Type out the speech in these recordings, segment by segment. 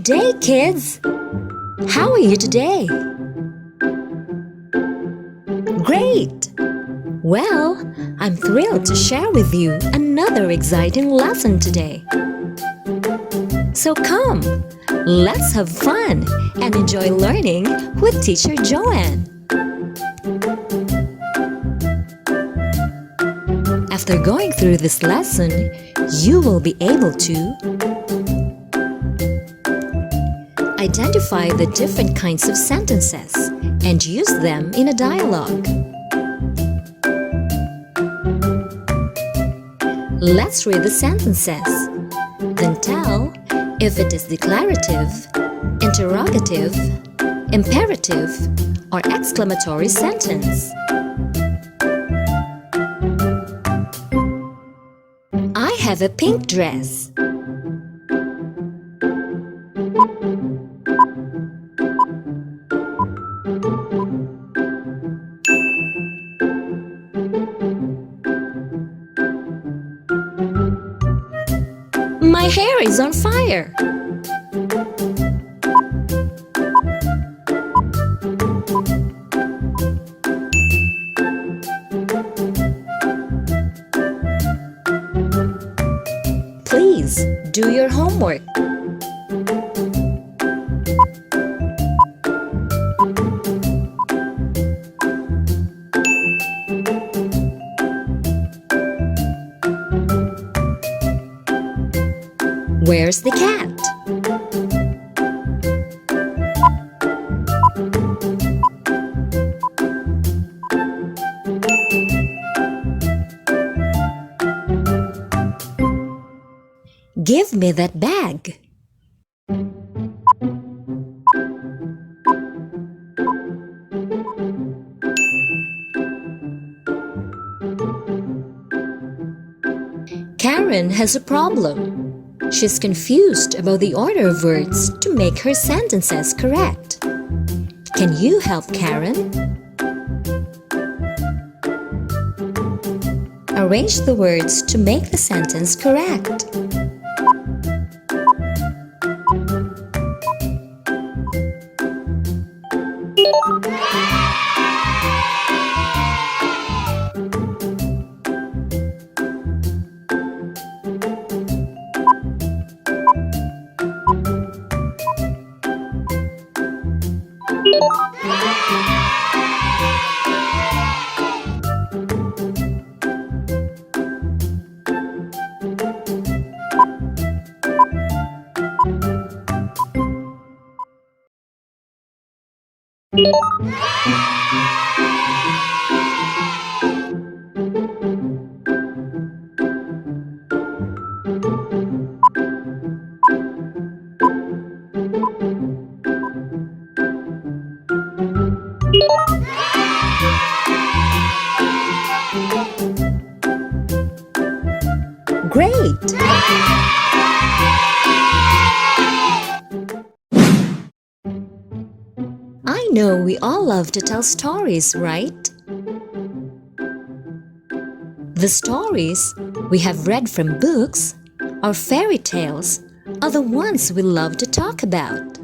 Good day, kids! How are you today? Great! Well, I'm thrilled to share with you another exciting lesson today. So come, let's have fun and enjoy learning with Teacher Joan. After going through this lesson, you will be able to identify the different kinds of sentences and use them in a dialogue. Let's read the sentences, then tell if it is declarative, interrogative, imperative, or exclamatory sentence. I have a pink dress. My hair is on fire. Please do your homework. Where's the cat? Give me that bag. Karen has a problem. She's confused about the order of words to make her sentences correct. Can you help Karen? Arrange the words to make the sentence correct. Great! I know we all love to tell stories, right? The stories we have read from books or fairy tales are the ones we love to talk about.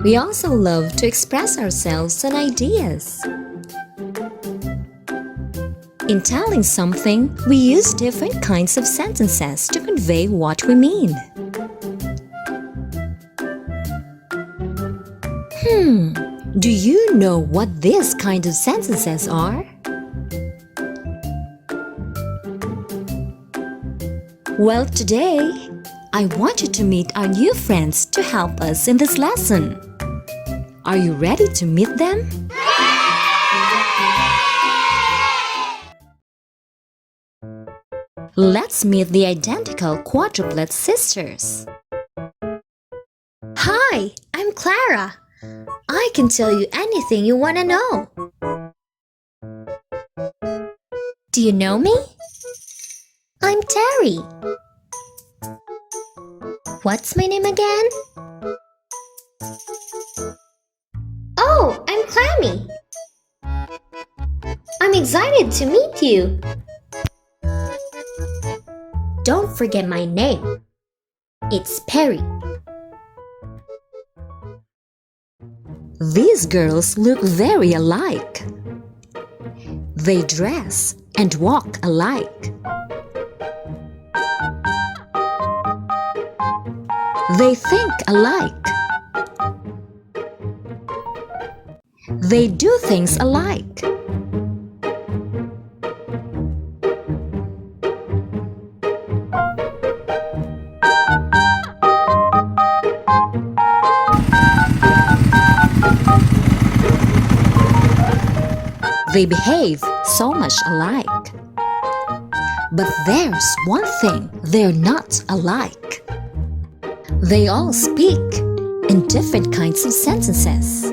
We also love to express ourselves and ideas. In telling something, we use different kinds of sentences to convey what we mean. Do you know what these kinds of sentences are? Well, today, I want you to meet our new friends to help us in this lesson. Are you ready to meet them? Let's meet the identical quadruplet sisters. Hi, I'm Clara. I can tell you anything you want to know. Do you know me? I'm Terry. What's my name again? Oh, I'm Clammy. I'm excited to meet you. Don't forget my name. It's Perry. These girls look very alike. They dress and walk alike. They think alike. They do things alike. They behave so much alike. But there's one thing they're not alike. They all speak in different kinds of sentences.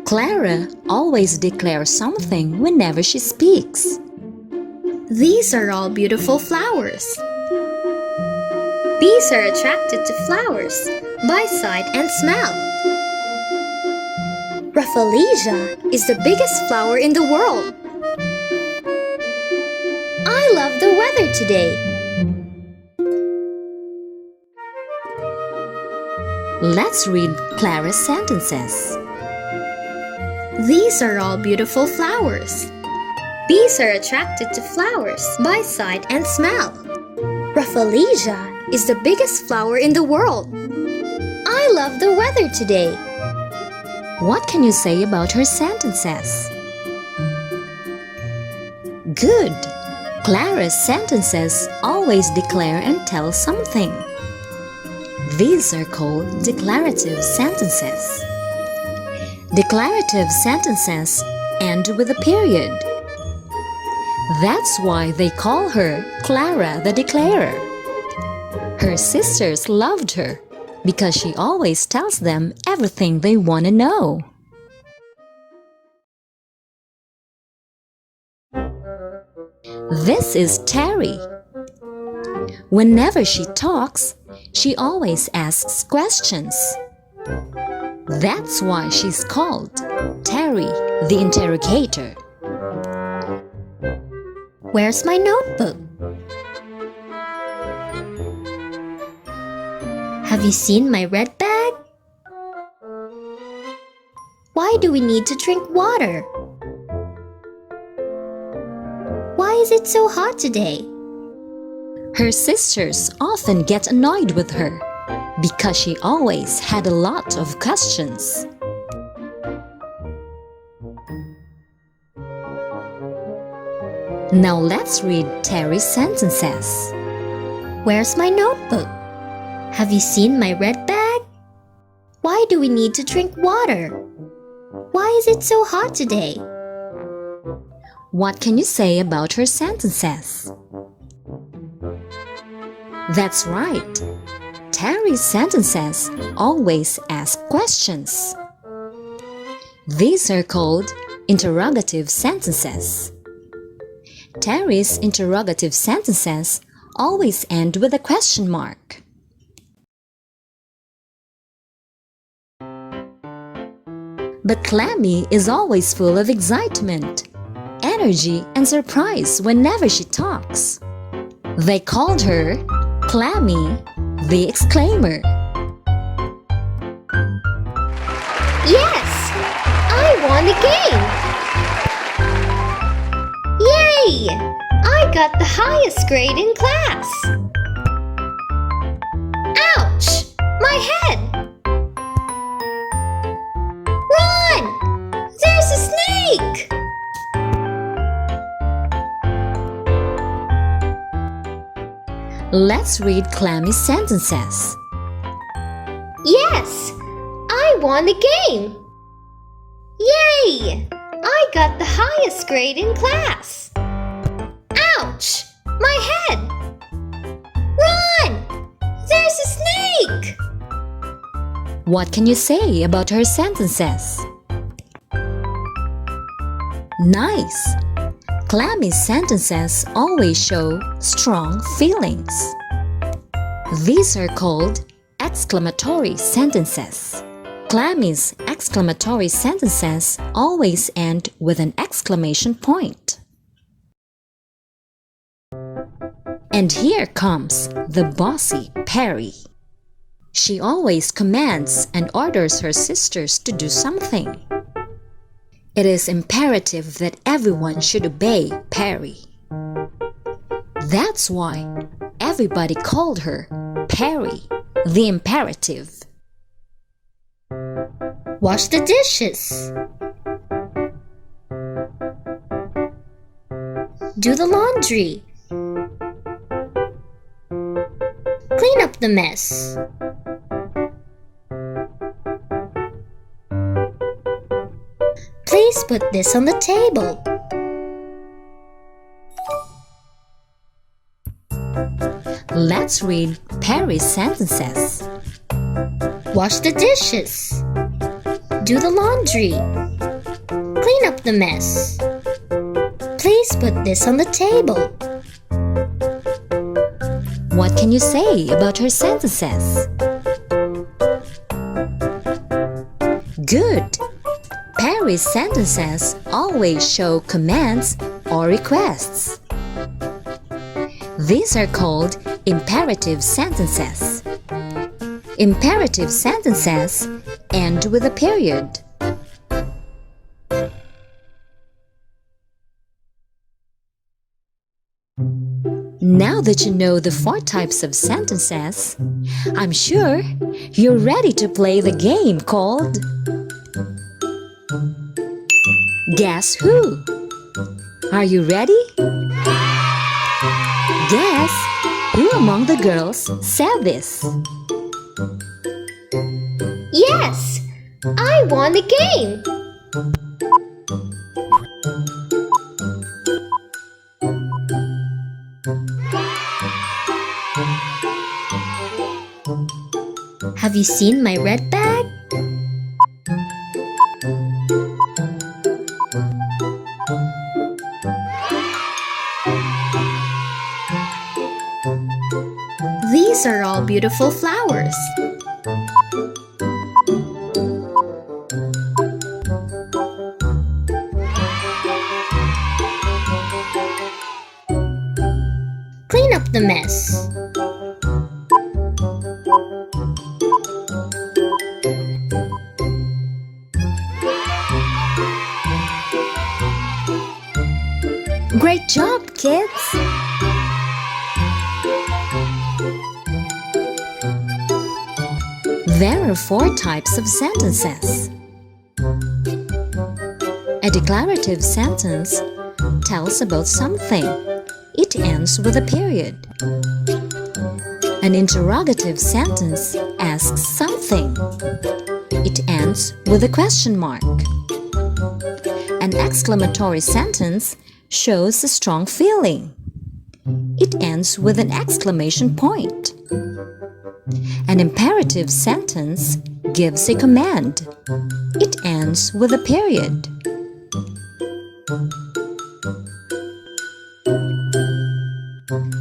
Clara always declares something whenever she speaks. These are all beautiful flowers. Bees are attracted to flowers by sight and smell. Rafflesia is the biggest flower in the world. I love the weather today. Let's read Clara's sentences. These are all beautiful flowers. Bees are attracted to flowers by sight and smell. Rafflesia is the biggest flower in the world. I love the weather today. What can you say about her sentences? Good! Clara's sentences always declare and tell something. These are called declarative sentences. Declarative sentences end with a period. That's why they call her Clara the Declarer. Her sisters loved her because she always tells them everything they want to know. This is Terry. Whenever she talks, she always asks questions. That's why she's called Terry the Interrogator. Where's my notebook? Have you seen my red bag? Why do we need to drink water? Why is it so hot today? Her sisters often get annoyed with her because she always had a lot of questions. Now let's read Terry's sentences. Where's my notebook? Have you seen my red bag? Why do we need to drink water? Why is it so hot today? What can you say about her sentences? That's right. Terry's sentences always ask questions. These are called interrogative sentences. Terry's interrogative sentences always end with a question mark. But Clammy is always full of excitement, energy, and surprise whenever she talks. They called her Clammy the Exclaimer. Yes! I won the game! Yay! I got the highest grade in class! Ouch! My head! Run! There's a snake! Let's read Clammy's sentences. Yes! I won the game! Yay! I got the highest grade in class! Ouch! My head! Run! There's a snake! What can you say about her sentences? Nice! Clammy's sentences always show strong feelings. These are called exclamatory sentences. Clammy's exclamatory sentences always end with an exclamation point. And here comes the bossy Perry. She always commands and orders her sisters to do something. It is imperative that everyone should obey Perry. That's why everybody called her Perry, the imperative. Wash the dishes. Do the laundry. Clean up the mess. Please put this on the table. Let's read Perry's sentences. Wash the dishes. Do the laundry. Clean up the mess. Please put this on the table. What can you say about her sentences? Good! Perry's sentences always show commands or requests. These are called imperative sentences. Imperative sentences end with a period. Now that you know the 4 types of sentences, I'm sure you're ready to play the game called Guess Who? Are you ready? Guess who among the girls said this? Yes! I won the game! Have you seen my red bag? These are all beautiful flowers. Clean up the mess. Great job, kids! There are 4 types of sentences. A declarative sentence tells about something. It ends with a period. An interrogative sentence asks something. It ends with a question mark. An exclamatory sentence shows a strong feeling. It ends with an exclamation point. An imperative sentence gives a command. It ends with a period.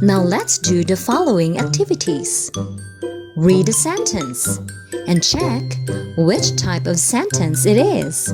Now let's do the following activities. Read a sentence and check which type of sentence it is.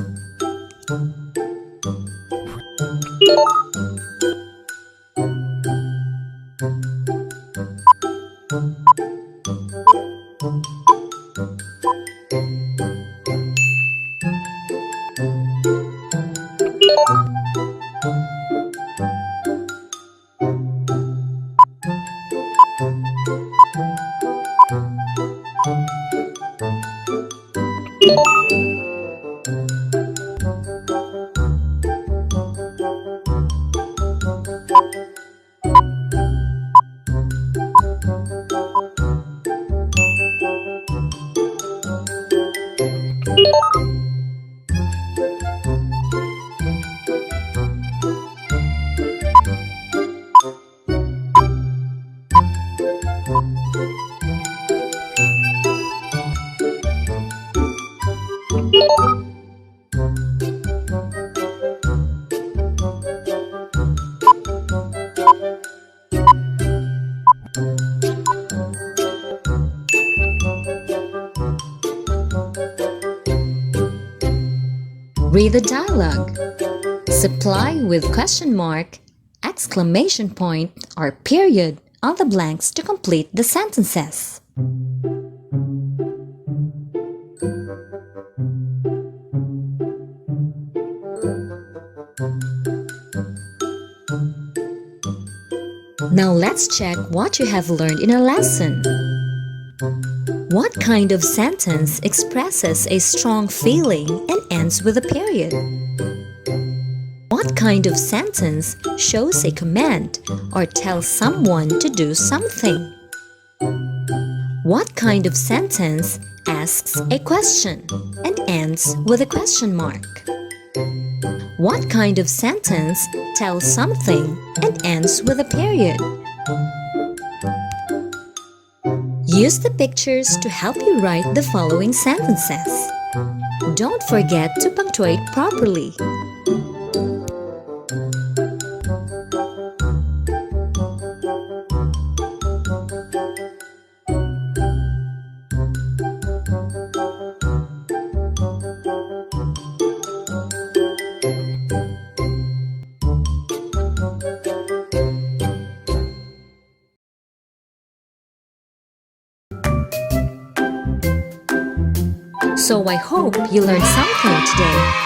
Read the dialogue. Supply with question mark, exclamation point, or period on the blanks to complete the sentences. Now let's check what you have learned in a lesson. What kind of sentence expresses a strong feeling and ends with a period? What kind of sentence shows a command or tells someone to do something? What kind of sentence asks a question and ends with a question mark? What kind of sentence tells something and ends with a period? Use the pictures to help you write the following sentences. Don't forget to punctuate properly. So I hope you learned something today.